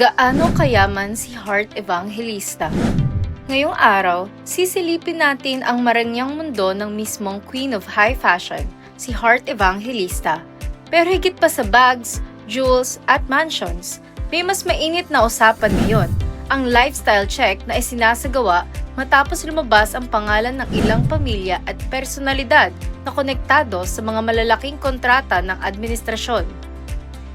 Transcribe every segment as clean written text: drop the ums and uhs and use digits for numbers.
Gaano kayaman si Heart Evangelista? Ngayong araw, sisilipin natin ang marangyang mundo ng mismong Queen of High Fashion, si Heart Evangelista. Pero higit pa sa bags, jewels, at mansions, may mas mainit na usapan ngayon, ang lifestyle check na isinasagawa matapos lumabas ang pangalan ng ilang pamilya at personalidad na konektado sa mga malalaking kontrata ng administrasyon.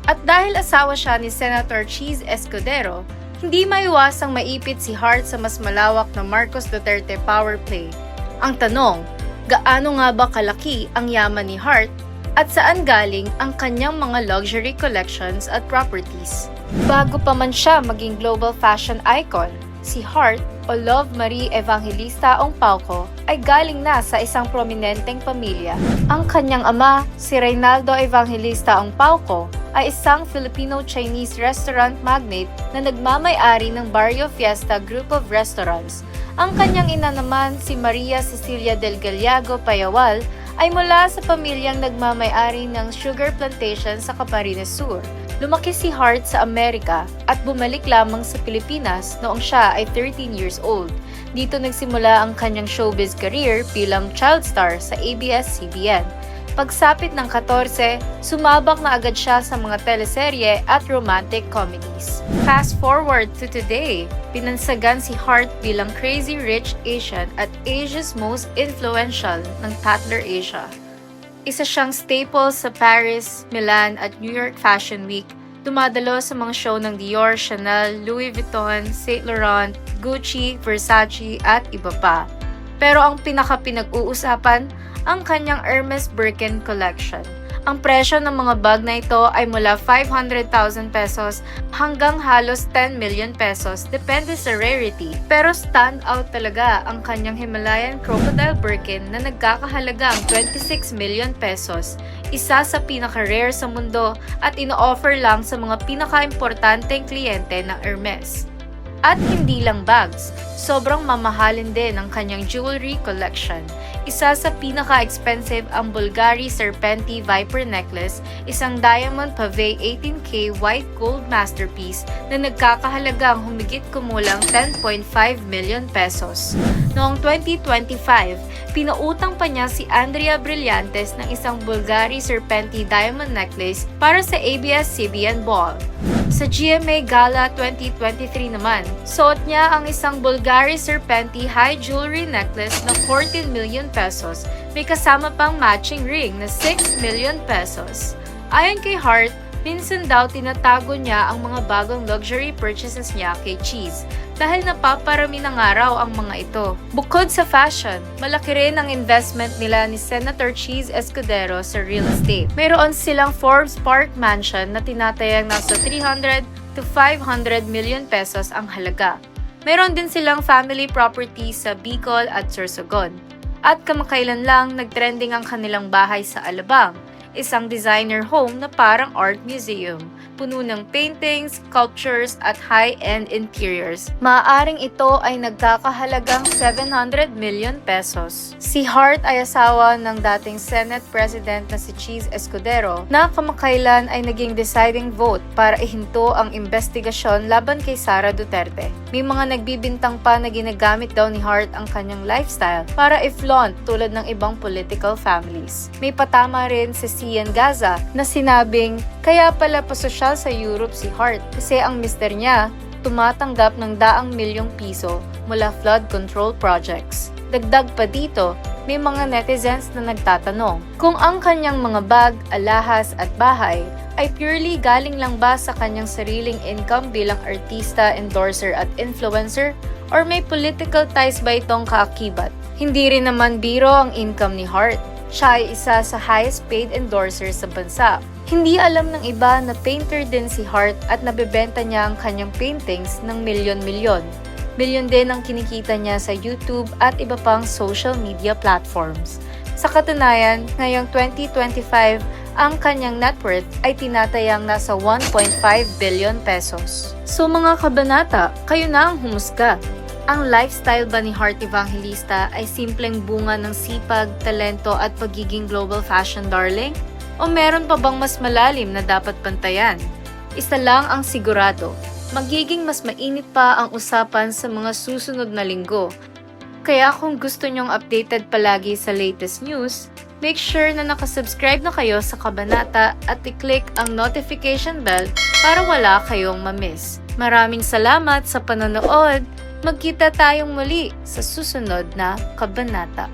At dahil asawa siya ni Senator Cheese Escudero, hindi maiwasang maipit si Heart sa mas malawak na Marcos Duterte power play. Ang tanong, gaano nga ba kalaki ang yaman ni Heart at saan galing ang kanyang mga luxury collections at properties? Bago pa man siya maging global fashion icon, si Heart o Love Marie Evangelista Ongpauco ay galing na sa isang prominenteng pamilya. Ang kanyang ama, si Reynaldo Evangelista Ongpauco, ay isang Filipino-Chinese restaurant magnate na nagmamay-ari ng Barrio Fiesta Group of Restaurants. Ang kanyang ina naman, si Maria Cecilia del Gallego Payawal, ay mula sa pamilyang nagmamay-ari ng sugar plantation sa Camarines Sur. Lumaki si Heart sa Amerika at bumalik lamang sa Pilipinas noong siya ay 13 years old. Dito nagsimula ang kanyang showbiz career bilang child star sa ABS-CBN. Pagsapit ng 14, sumabak na agad siya sa mga teleserye at romantic comedies. Fast forward to today, pinansagan si Heart bilang Crazy Rich Asian at Asia's most influential ng Tatler Asia. Isa siyang staple sa Paris, Milan at New York Fashion Week. Dumadalo sa mga show ng Dior, Chanel, Louis Vuitton, Saint Laurent, Gucci, Versace at iba pa. Pero ang pinaka-pinag-uusapan, ang kanyang Hermes Birkin collection. Ang presyo ng mga bag na ito ay mula 500,000 pesos hanggang halos 10 million pesos, depende sa rarity. Pero stand out talaga ang kanyang Himalayan Crocodile Birkin na nagkakahalagang 26 million pesos. Isa sa pinaka-rare sa mundo at ino-offer lang sa mga pinaka-importanteng kliyente ng Hermes. At hindi lang bags, sobrang mamahalin din ang kanyang jewelry collection. Isa sa pinaka-expensive ang Bulgari Serpenti Viper Necklace, isang diamond pave 18K white gold masterpiece na nagkakahalagang humigit kumulang 10.5 million pesos. Noong 2025, pinautang pa niya si Andrea Brillantes ng isang Bulgari Serpenti diamond necklace para sa ABS-CBN Ball. Sa GMA Gala 2023 naman, suot niya ang isang Bulgari Serpenti high jewelry necklace na 14 million pesos, may kasama pang matching ring na 6 million pesos. Ayon kay Heart, minsan daw tinatago niya ang mga bagong luxury purchases niya kay Cheese dahil napaparami ng araw ang mga ito. Bukod sa fashion, malaki rin ang investment nila ni Senator Cheese Escudero sa real estate. Mayroon silang Forbes Park Mansion na tinatayang nasa 300 to 500 million pesos ang halaga. Mayroon din silang family property sa Bicol at Sorsogon. At kamakailan lang nagtrending ang kanilang bahay sa Alabang, isang designer home na parang art museum, puno ng paintings, sculptures at high-end interiors. Maaaring ito ay nagkakahalagang 700 million pesos. Si Heart ay asawa ng dating Senate President na si Cheese Escudero na kamakailan ay naging deciding vote para ihinto ang investigasyon laban kay Sara Duterte. May mga nagbibintang pa na ginagamit daw ni Heart ang kanyang lifestyle para i-flaunt tulad ng ibang political families. May patama rin si Sian Gaza na sinabing kaya pala pasosyal sa Europe si Heart kasi ang mister niya tumatanggap ng daang milyong piso mula flood control projects. Dagdag pa dito, may mga netizens na nagtatanong kung ang kanyang mga bag, alahas at bahay ay purely galing lang ba sa kanyang sariling income bilang artista, endorser at influencer or may political ties ba itong kaakibat. Hindi rin naman biro ang income ni Heart. Siya ay isa sa highest paid endorser sa bansa. Hindi alam ng iba na painter din si Heart at nabebenta niya ang kanyang paintings ng milyon-milyon. Milyon din ang kinikita niya sa YouTube at iba pang social media platforms. Sa katunayan, ngayong 2025, ang kanyang net worth ay tinatayang nasa 1.5 billion pesos. So mga kabanata, kayo na ang humusga. Ang lifestyle ba ni Heart Evangelista ay simpleng bunga ng sipag, talento at pagiging global fashion darling? O meron pa bang mas malalim na dapat bantayan? Isa lang ang sigurado, magiging mas mainit pa ang usapan sa mga susunod na linggo. Kaya kung gusto nyong updated palagi sa latest news, make sure na nakasubscribe na kayo sa Kabanata at i-click ang notification bell para wala kayong ma-miss. Maraming salamat sa panonood! Magkita tayong muli sa susunod na Kabanata.